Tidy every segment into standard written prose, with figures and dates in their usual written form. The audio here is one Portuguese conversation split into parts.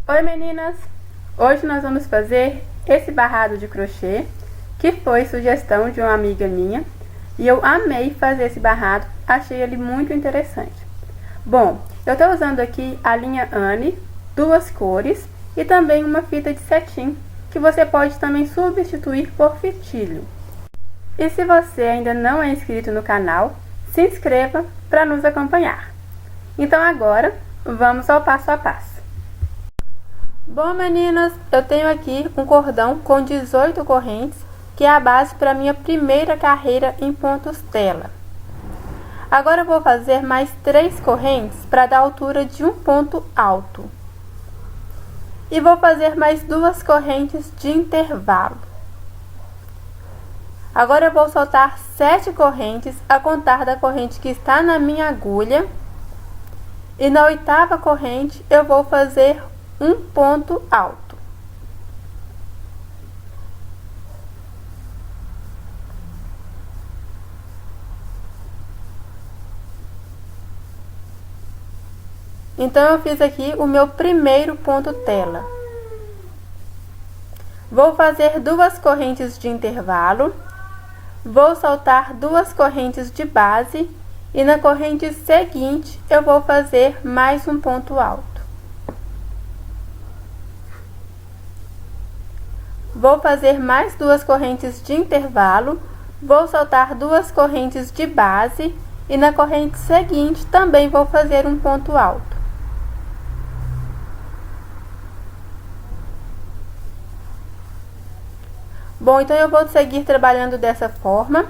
Oi meninas! Hoje nós vamos fazer esse barrado de crochê, que foi sugestão de uma amiga minha, e eu amei fazer esse barrado, achei ele muito interessante. Bom, eu estou usando aqui a linha Anne, 2 cores, e também uma fita de cetim, que você pode também substituir por fitilho. E se você ainda não é inscrito no canal, se inscreva para nos acompanhar. Então agora, vamos ao passo a passo. Bom meninas, eu tenho aqui um cordão com 18 correntes, que é a base para minha primeira carreira em pontos tela. Agora eu vou fazer mais 3 correntes para dar altura de um ponto alto. E vou fazer mais 2 correntes de intervalo. Agora eu vou soltar 7 correntes a contar da corrente que está na minha agulha. E na 8ª corrente eu vou fazer um ponto alto. Então eu fiz aqui o meu primeiro ponto tela. Vou fazer 2 correntes de intervalo, vou soltar 2 correntes de base e na corrente seguinte eu vou fazer mais um ponto alto. Vou fazer mais 2 correntes de intervalo, vou soltar 2 correntes de base e na corrente seguinte também vou fazer um ponto alto. Bom, então eu vou seguir trabalhando dessa forma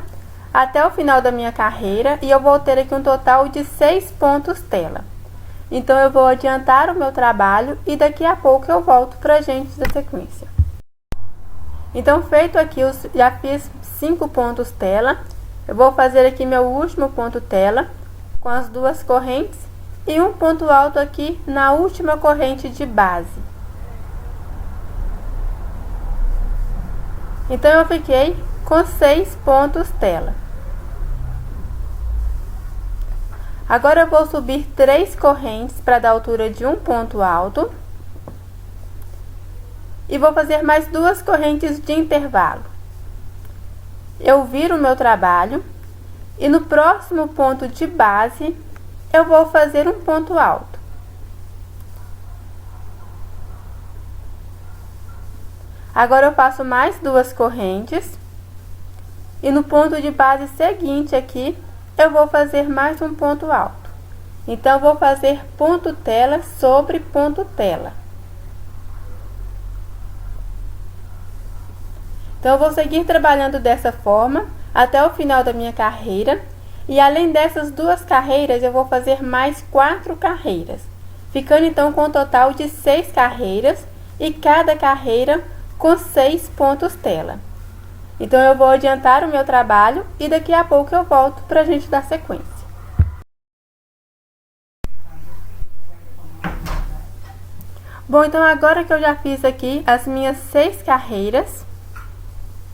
até o final da minha carreira e eu vou ter aqui um total de 6 pontos tela. Então eu vou adiantar o meu trabalho e daqui a pouco eu volto pra gente da sequência. Então, feito aqui, eu já fiz 5 pontos tela. Eu vou fazer aqui meu último ponto tela com as 2 correntes e um ponto alto aqui na última corrente de base. Então, eu fiquei com 6 pontos tela. Agora, eu vou subir 3 correntes para dar altura de um ponto alto. E vou fazer mais 2 correntes de intervalo. Eu viro o meu trabalho e no próximo ponto de base eu vou fazer um ponto alto. Agora eu faço mais 2 correntes e no ponto de base seguinte aqui eu vou fazer mais um ponto alto. Então eu vou fazer ponto tela sobre ponto tela. Então, eu vou seguir trabalhando dessa forma até o final da minha carreira. E além dessas 2 carreiras, eu vou fazer mais 4 carreiras. Ficando então com um total de 6 carreiras e cada carreira com 6 pontos tela. Então, eu vou adiantar o meu trabalho e daqui a pouco eu volto para a gente dar sequência. Bom, então agora que eu já fiz aqui as minhas 6 carreiras,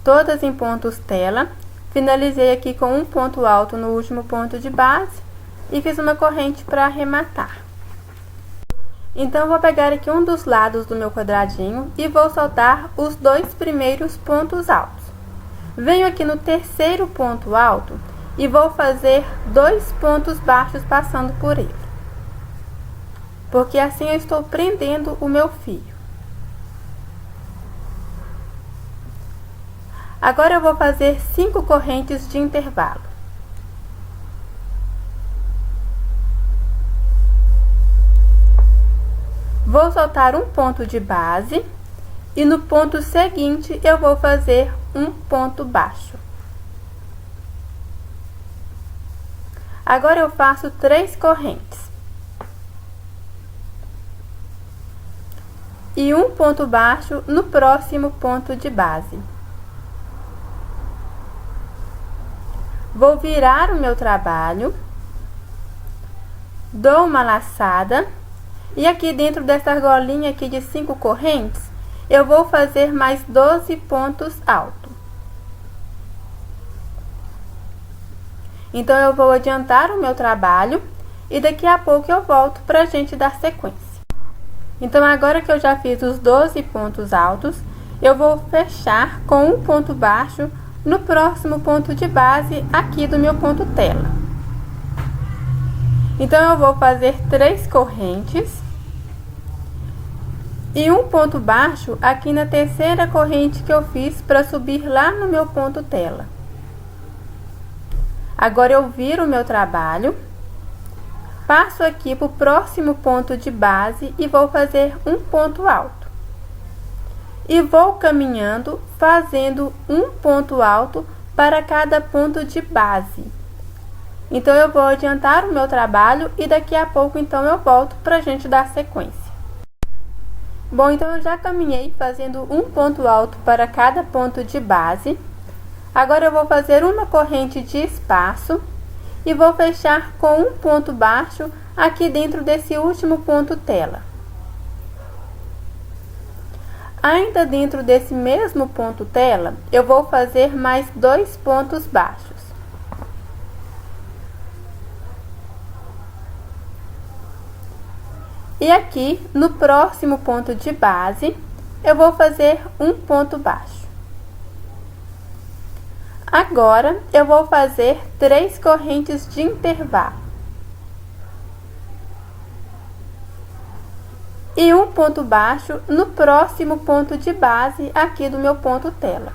todas em pontos tela, finalizei aqui com um ponto alto no último ponto de base e fiz uma corrente para arrematar. Então, eu vou pegar aqui um dos lados do meu quadradinho e vou soltar os 2 primeiros pontos altos. Venho aqui no terceiro ponto alto e vou fazer 2 pontos baixos passando por ele, porque assim eu estou prendendo o meu fio. Agora eu vou fazer 5 correntes de intervalo. Vou soltar um ponto de base e no ponto seguinte eu vou fazer um ponto baixo. Agora eu faço 3 correntes. E um ponto baixo no próximo ponto de base. Vou virar o meu trabalho, dou uma laçada e aqui dentro dessa argolinha aqui de 5 correntes, eu vou fazer mais 12 pontos altos. Então, eu vou adiantar o meu trabalho e daqui a pouco eu volto para a gente dar sequência. Então, agora que eu já fiz os 12 pontos altos, eu vou fechar com um ponto baixo no próximo ponto de base aqui do meu ponto tela. Então, eu vou fazer 3 correntes e um ponto baixo aqui na terceira corrente que eu fiz para subir lá no meu ponto tela. Agora eu viro o meu trabalho, passo aqui para o próximo ponto de base e vou fazer um ponto alto. E vou caminhando, fazendo um ponto alto para cada ponto de base. Então, eu vou adiantar o meu trabalho e daqui a pouco, então, eu volto para a gente dar sequência. Bom, então, eu já caminhei fazendo um ponto alto para cada ponto de base. Agora, eu vou fazer uma corrente de espaço e vou fechar com um ponto baixo aqui dentro desse último ponto tela. Ainda dentro desse mesmo ponto tela, eu vou fazer mais 2 pontos baixos. E aqui, no próximo ponto de base, eu vou fazer um ponto baixo. Agora, eu vou fazer 3 correntes de intervalo. E um ponto baixo no próximo ponto de base aqui do meu ponto tela.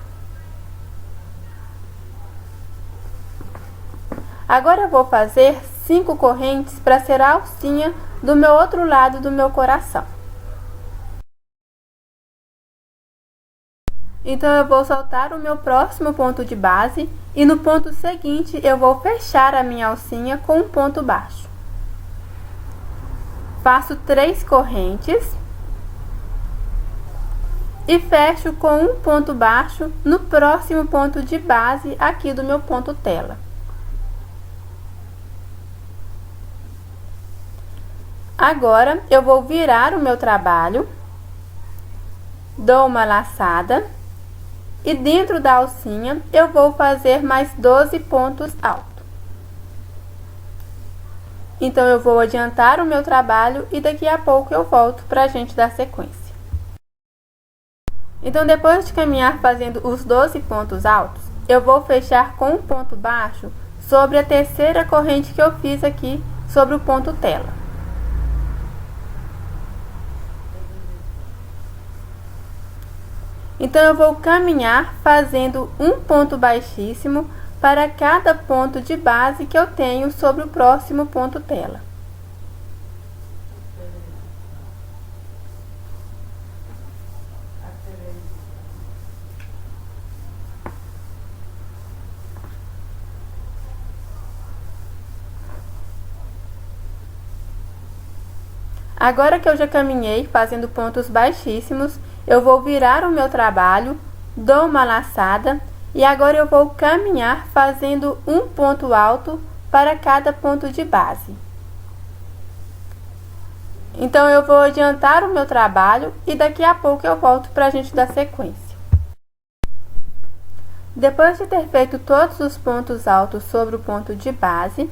Agora eu vou fazer 5 correntes para ser a alcinha do meu outro lado do meu coração. Então, eu vou soltar o meu próximo ponto de base e no ponto seguinte eu vou fechar a minha alcinha com um ponto baixo. Faço 3 correntes e fecho com um ponto baixo no próximo ponto de base aqui do meu ponto tela. Agora, eu vou virar o meu trabalho, dou uma laçada e dentro da alcinha eu vou fazer mais 12 pontos altos. Então, eu vou adiantar o meu trabalho e daqui a pouco eu volto para a gente dar sequência. Então, depois de caminhar fazendo os 12 pontos altos, eu vou fechar com um ponto baixo sobre a terceira corrente que eu fiz aqui sobre o ponto tela. Então, eu vou caminhar fazendo um ponto baixíssimo para cada ponto de base que eu tenho sobre o próximo ponto tela. Agora que eu já caminhei fazendo pontos baixíssimos, eu vou virar o meu trabalho, dou uma laçada e agora eu vou caminhar fazendo um ponto alto para cada ponto de base. Então, eu vou adiantar o meu trabalho e daqui a pouco eu volto para a gente dar sequência. Depois de ter feito todos os pontos altos sobre o ponto de base,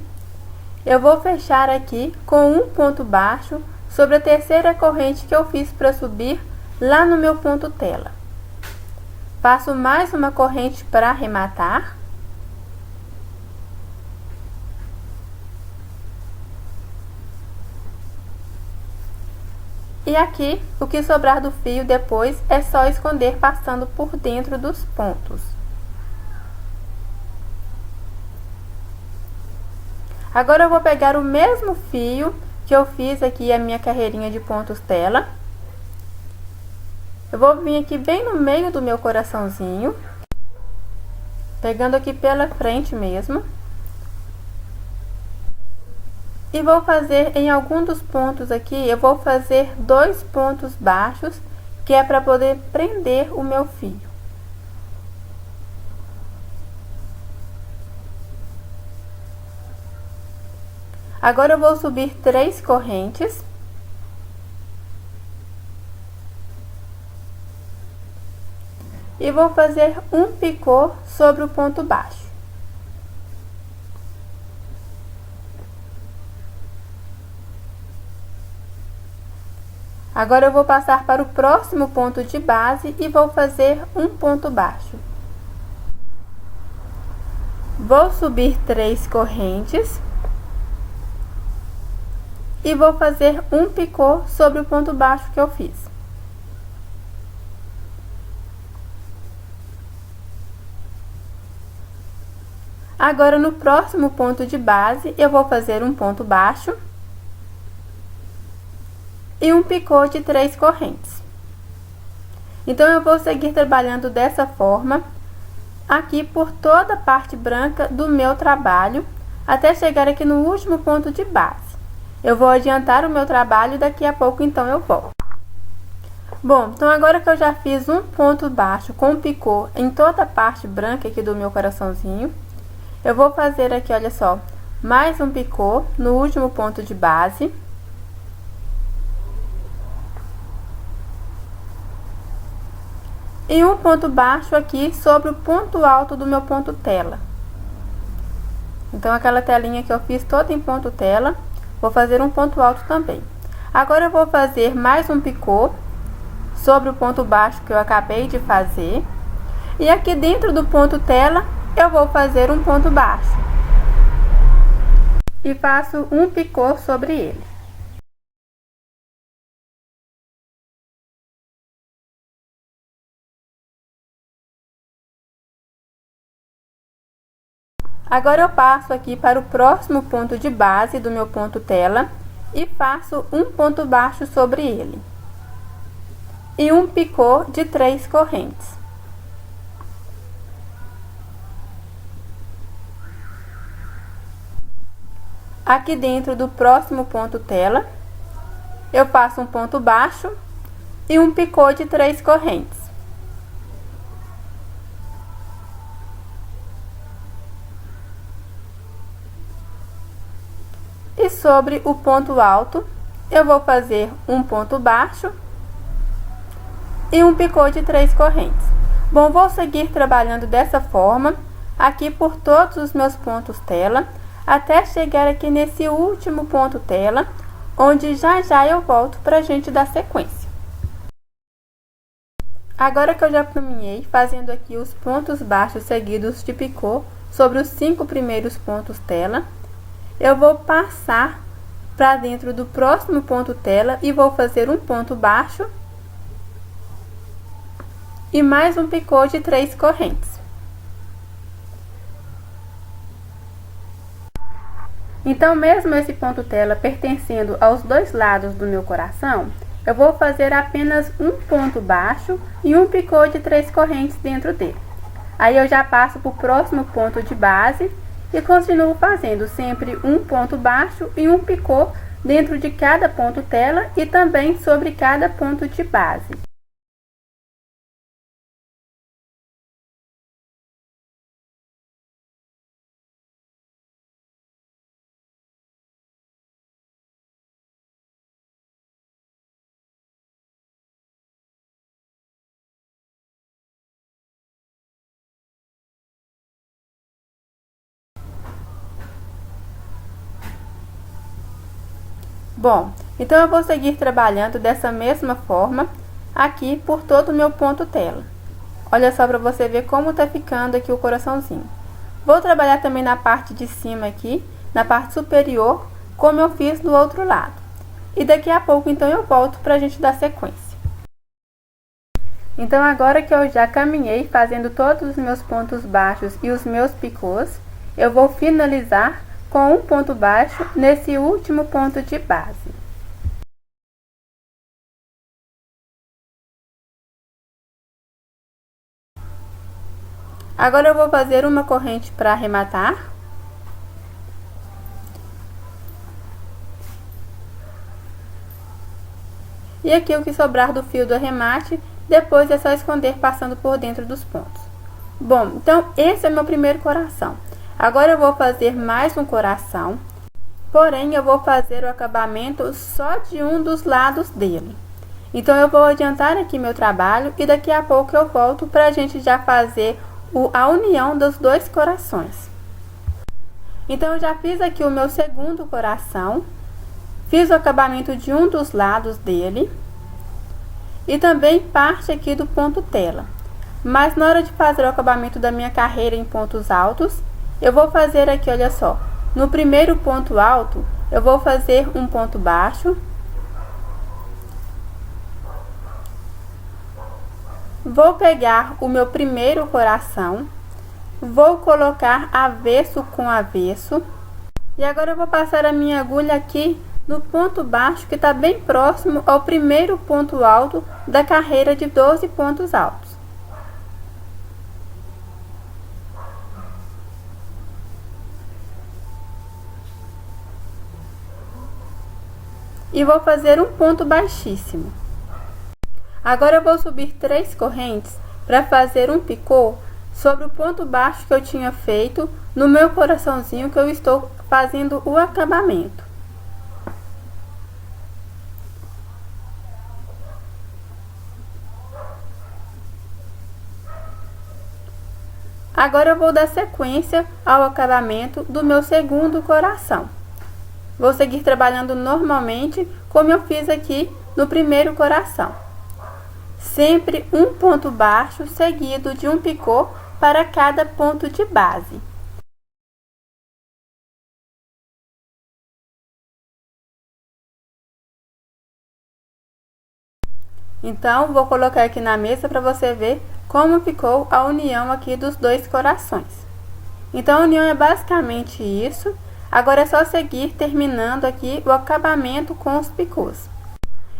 eu vou fechar aqui com um ponto baixo sobre a terceira corrente que eu fiz para subir lá no meu ponto tela. Faço mais uma corrente para arrematar. E aqui, o que sobrar do fio depois é só esconder passando por dentro dos pontos. Agora eu vou pegar o mesmo fio que eu fiz aqui a minha carreirinha de pontos tela. Eu vou vir aqui bem no meio do meu coraçãozinho, pegando aqui pela frente mesmo. E vou fazer em algum dos pontos aqui, eu vou fazer 2 pontos baixos, que é para poder prender o meu fio. Agora eu vou subir 3 correntes. E vou fazer um picô sobre o ponto baixo. Agora eu vou passar para o próximo ponto de base e vou fazer um ponto baixo. Vou subir 3 correntes e vou fazer um picô sobre o ponto baixo que eu fiz. Agora, no próximo ponto de base, eu vou fazer um ponto baixo e um picô de 3 correntes. Então, eu vou seguir trabalhando dessa forma, aqui por toda a parte branca do meu trabalho, até chegar aqui no último ponto de base. Eu vou adiantar o meu trabalho e daqui a pouco, então, eu volto. Bom, então agora que eu já fiz um ponto baixo com picô em toda a parte branca aqui do meu coraçãozinho, eu vou fazer aqui, olha só, mais um picô no último ponto de base. E um ponto baixo aqui sobre o ponto alto do meu ponto tela. Então, aquela telinha que eu fiz toda em ponto tela, vou fazer um ponto alto também. Agora, eu vou fazer mais um picô sobre o ponto baixo que eu acabei de fazer. E aqui dentro do ponto tela, eu vou fazer um ponto baixo. E faço um picô sobre ele. Agora eu passo aqui para o próximo ponto de base do meu ponto tela e faço um ponto baixo sobre ele. E um picô de 3 correntes. Aqui dentro do próximo ponto tela, eu faço um ponto baixo e um picô de 3 correntes. E sobre o ponto alto, eu vou fazer um ponto baixo e um picô de 3 correntes. Bom, vou seguir trabalhando dessa forma, aqui por todos os meus pontos tela, até chegar aqui nesse último ponto tela, onde já eu volto pra gente dar sequência. Agora que eu já caminhei, fazendo aqui os pontos baixos seguidos de picô sobre os 5 primeiros pontos tela, eu vou passar para dentro do próximo ponto tela e vou fazer um ponto baixo e mais um picô de 3 correntes. Então, mesmo esse ponto tela pertencendo aos dois lados do meu coração, eu vou fazer apenas um ponto baixo e um picô de 3 correntes dentro dele. Aí eu já passo para o próximo ponto de base e continuo fazendo sempre um ponto baixo e um picô dentro de cada ponto tela e também sobre cada ponto de base. Bom, então eu vou seguir trabalhando dessa mesma forma aqui por todo o meu ponto tela. Olha só para você ver como tá ficando aqui o coraçãozinho. Vou trabalhar também na parte de cima aqui, na parte superior, como eu fiz do outro lado. E daqui a pouco, então, eu volto pra gente dar sequência. Então, agora que eu já caminhei fazendo todos os meus pontos baixos e os meus picôs, eu vou finalizar com um ponto baixo nesse último ponto de base. Agora eu vou fazer uma corrente para arrematar. E aqui o que sobrar do fio do arremate, depois é só esconder passando por dentro dos pontos. Bom, então esse é meu primeiro coração. Agora eu vou fazer mais um coração, porém eu vou fazer o acabamento só de um dos lados dele. Então eu vou adiantar aqui meu trabalho e daqui a pouco eu volto pra gente já fazer a união dos dois corações. Então eu já fiz aqui o meu segundo coração, fiz o acabamento de um dos lados dele e também parte aqui do ponto tela. Mas na hora de fazer o acabamento da minha carreira em pontos altos, eu vou fazer aqui, olha só, no primeiro ponto alto, eu vou fazer um ponto baixo, vou pegar o meu primeiro coração, vou colocar avesso com avesso, e agora eu vou passar a minha agulha aqui no ponto baixo que está bem próximo ao primeiro ponto alto da carreira de 12 pontos altos. E vou fazer um ponto baixíssimo. Agora eu vou subir 3 correntes para fazer um picô sobre o ponto baixo que eu tinha feito no meu coraçãozinho que eu estou fazendo o acabamento. Agora eu vou dar sequência ao acabamento do meu segundo coração. Vou seguir trabalhando normalmente, como eu fiz aqui no primeiro coração. Sempre um ponto baixo seguido de um picô para cada ponto de base. Então, vou colocar aqui na mesa para você ver como ficou a união aqui dos dois corações. Então, a união é basicamente isso. Agora é só seguir terminando aqui o acabamento com os picôs.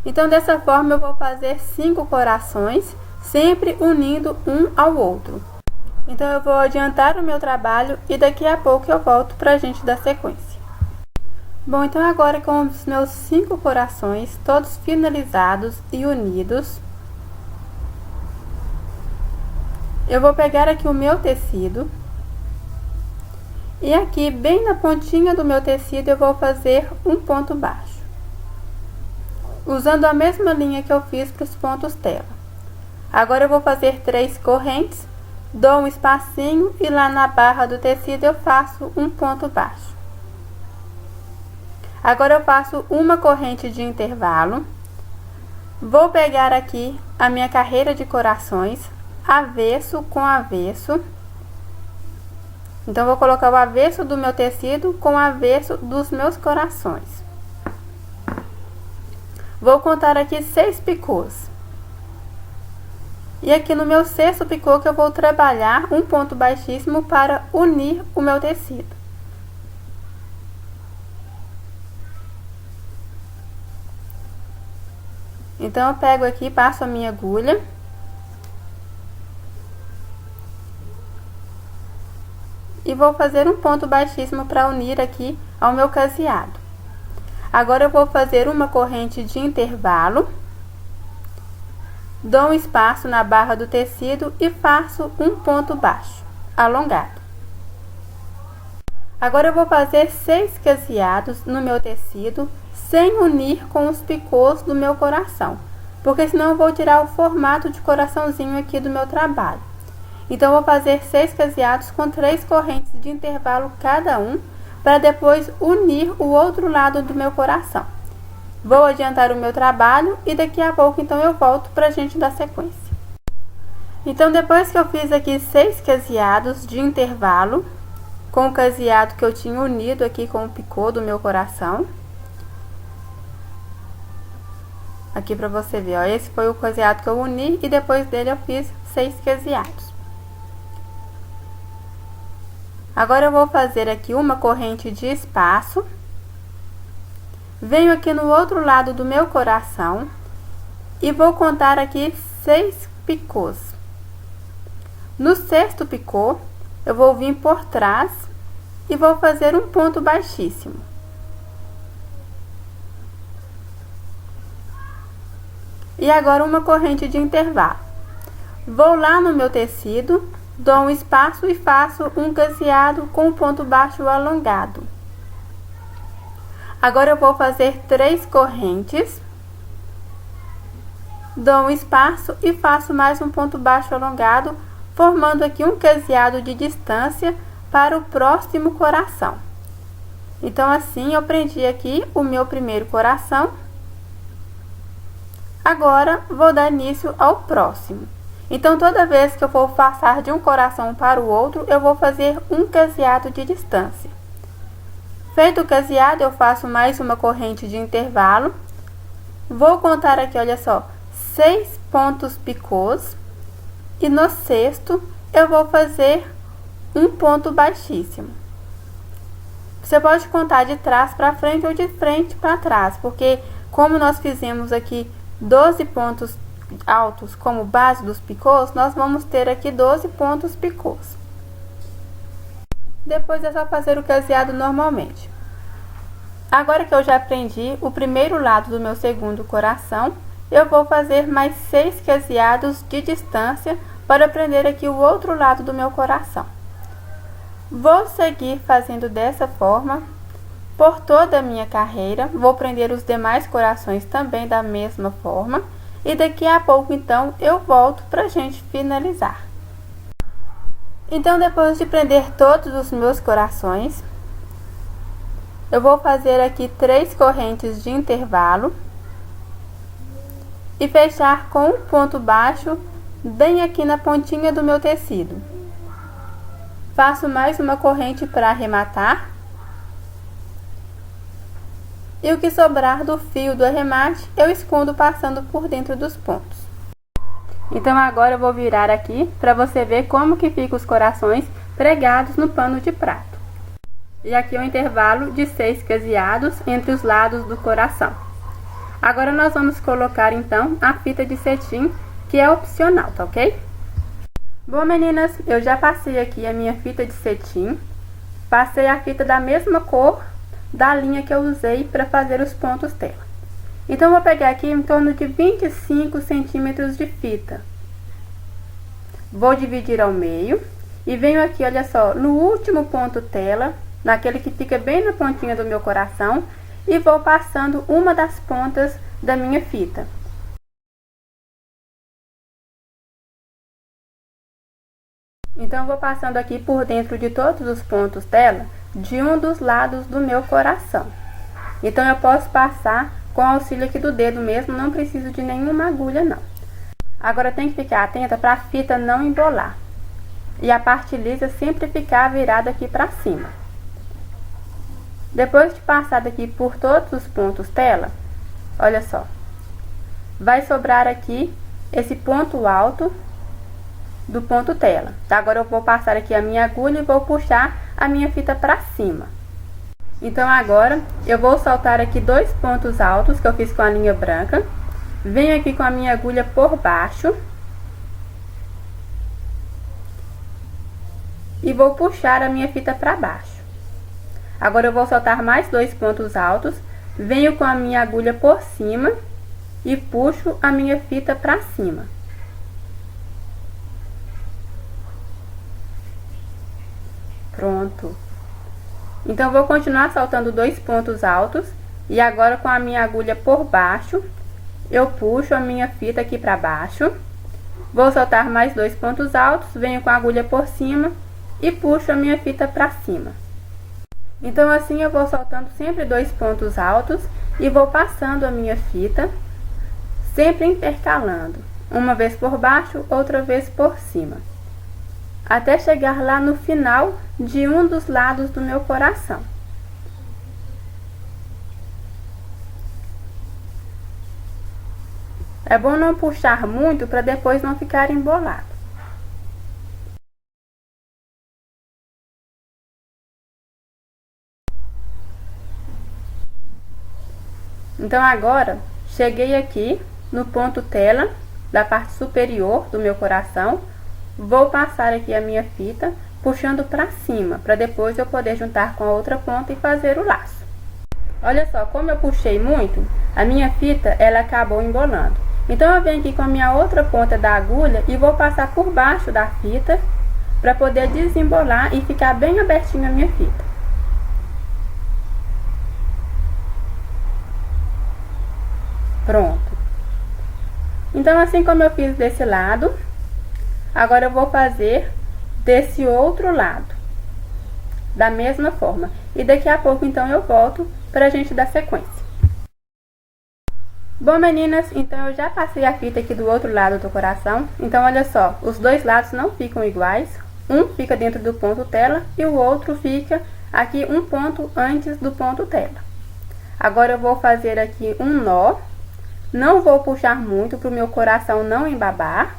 Então, dessa forma, eu vou fazer 5 corações, sempre unindo um ao outro. Então, eu vou adiantar o meu trabalho e daqui a pouco eu volto para a gente dar sequência. Bom, então agora com os meus 5 corações, todos finalizados e unidos, eu vou pegar aqui o meu tecido. E aqui, bem na pontinha do meu tecido, eu vou fazer um ponto baixo, usando a mesma linha que eu fiz para os pontos tela. Agora eu vou fazer 3 correntes, dou um espacinho e lá na barra do tecido eu faço um ponto baixo. Agora eu faço uma corrente de intervalo, vou pegar aqui a minha carreira de corações, avesso com avesso. Então, vou colocar o avesso do meu tecido com o avesso dos meus corações. Vou contar aqui 6 picôs. E aqui no meu 6º picô que eu vou trabalhar um ponto baixíssimo para unir o meu tecido. Então, eu pego aqui, passo a minha agulha. E vou fazer um ponto baixíssimo para unir aqui ao meu caseado. Agora eu vou fazer uma corrente de intervalo, dou um espaço na barra do tecido e faço um ponto baixo, alongado. Agora eu vou fazer 6 caseados no meu tecido, sem unir com os picôs do meu coração, porque senão eu vou tirar o formato de coraçãozinho aqui do meu trabalho. Então, eu vou fazer 6 caseados com 3 correntes de intervalo cada um, para depois unir o outro lado do meu coração. Vou adiantar o meu trabalho e daqui a pouco, então, eu volto para a gente dar sequência. Então, depois que eu fiz aqui 6 caseados de intervalo, com o caseado que eu tinha unido aqui com o picô do meu coração, aqui para você ver, ó, esse foi o caseado que eu uni e depois dele eu fiz 6 caseados. Agora eu vou fazer aqui uma corrente de espaço, venho aqui no outro lado do meu coração e vou contar aqui 6 picôs. No 6º picô, eu vou vir por trás e vou fazer um ponto baixíssimo. E agora uma corrente de intervalo. Vou lá no meu tecido, dou um espaço e faço um caseado com ponto baixo alongado. Agora eu vou fazer 3 correntes, dou um espaço e faço mais um ponto baixo alongado, formando aqui um caseado de distância para o próximo coração. Então, assim eu prendi aqui o meu primeiro coração. Agora, vou dar início ao próximo. Então, toda vez que eu for passar de um coração para o outro, eu vou fazer um caseado de distância. Feito o caseado, eu faço mais uma corrente de intervalo. Vou contar aqui, olha só, 6 pontos picôs. E no sexto, eu vou fazer um ponto baixíssimo. Você pode contar de trás para frente ou de frente para trás, porque como nós fizemos aqui 12 pontos altos como base dos picôs, nós vamos ter aqui 12 pontos picôs. Depois é só fazer o caseado normalmente. Agora que eu já aprendi o primeiro lado do meu segundo coração, eu vou fazer mais 6 caseados de distância para aprender aqui o outro lado do meu coração. Vou seguir fazendo dessa forma por toda a minha carreira. Vou prender os demais corações também da mesma forma. E daqui a pouco, então, eu volto para a gente finalizar. Então, depois de prender todos os meus corações, eu vou fazer aqui 3 correntes de intervalo e fechar com um ponto baixo bem aqui na pontinha do meu tecido. Faço mais uma corrente para arrematar. E o que sobrar do fio do arremate, eu escondo passando por dentro dos pontos. Então agora eu vou virar aqui para você ver como que ficam os corações pregados no pano de prato. E aqui é um intervalo de 6 caseados entre os lados do coração. Agora nós vamos colocar então a fita de cetim, que é opcional, tá ok? Bom, meninas, eu já passei aqui a minha fita de cetim. Passei a fita da mesma cor da linha que eu usei para fazer os pontos dela. Então, eu vou pegar aqui em torno de 25 centímetros de fita. Vou dividir ao meio e venho aqui, olha só, no último ponto tela, naquele que fica bem na pontinha do meu coração, e vou passando uma das pontas da minha fita. Então, eu vou passando aqui por dentro de todos os pontos dela, de um dos lados do meu coração. Então, eu posso passar com o auxílio aqui do dedo mesmo, não preciso de nenhuma agulha não. Agora, tem que ficar atenta para a fita não embolar. E a parte lisa sempre ficar virada aqui para cima. Depois de passar daqui por todos os pontos dela, olha só, vai sobrar aqui esse ponto alto do ponto tela, tá? Agora eu vou passar aqui a minha agulha e vou puxar a minha fita para cima. Então agora eu vou soltar aqui 2 pontos altos que eu fiz com a linha branca. Venho aqui com a minha agulha por baixo e vou puxar a minha fita para baixo. Agora eu vou soltar mais 2 pontos altos, venho com a minha agulha por cima e puxo a minha fita para cima. Pronto. Então, vou continuar soltando 2 pontos altos e agora com a minha agulha por baixo, eu puxo a minha fita aqui para baixo. Vou soltar mais 2 pontos altos, venho com a agulha por cima e puxo a minha fita para cima. Então, assim eu vou soltando sempre 2 pontos altos e vou passando a minha fita, sempre intercalando, uma vez por baixo, outra vez por cima, até chegar lá no final de um dos lados do meu coração. É bom não puxar muito para depois não ficar embolado. Então agora cheguei aqui no ponto tela da parte superior do meu coração. Vou passar aqui a minha fita, puxando para cima, para depois eu poder juntar com a outra ponta e fazer o laço. Olha só, como eu puxei muito, a minha fita, ela acabou embolando. Então, eu venho aqui com a minha outra ponta da agulha e vou passar por baixo da fita, para poder desembolar e ficar bem abertinha a minha fita. Pronto. Então, assim como eu fiz desse lado, agora eu vou fazer desse outro lado, da mesma forma. E daqui a pouco, então, eu volto para a gente dar sequência. Bom, meninas, então eu já passei a fita aqui do outro lado do coração. Então, olha só, os dois lados não ficam iguais. Um fica dentro do ponto tela e o outro fica aqui um ponto antes do ponto tela. Agora eu vou fazer aqui um nó. Não vou puxar muito para o meu coração não embabar.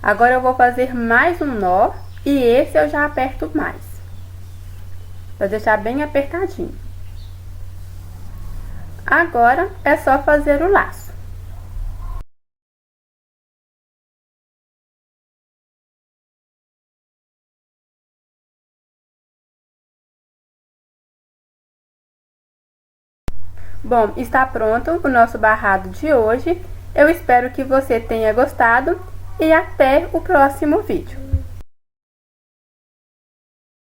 Agora eu vou fazer mais um nó e esse eu já aperto mais, para deixar bem apertadinho. Agora é só fazer o laço. Bom, está pronto o nosso barrado de hoje. Eu espero que você tenha gostado e até o próximo vídeo.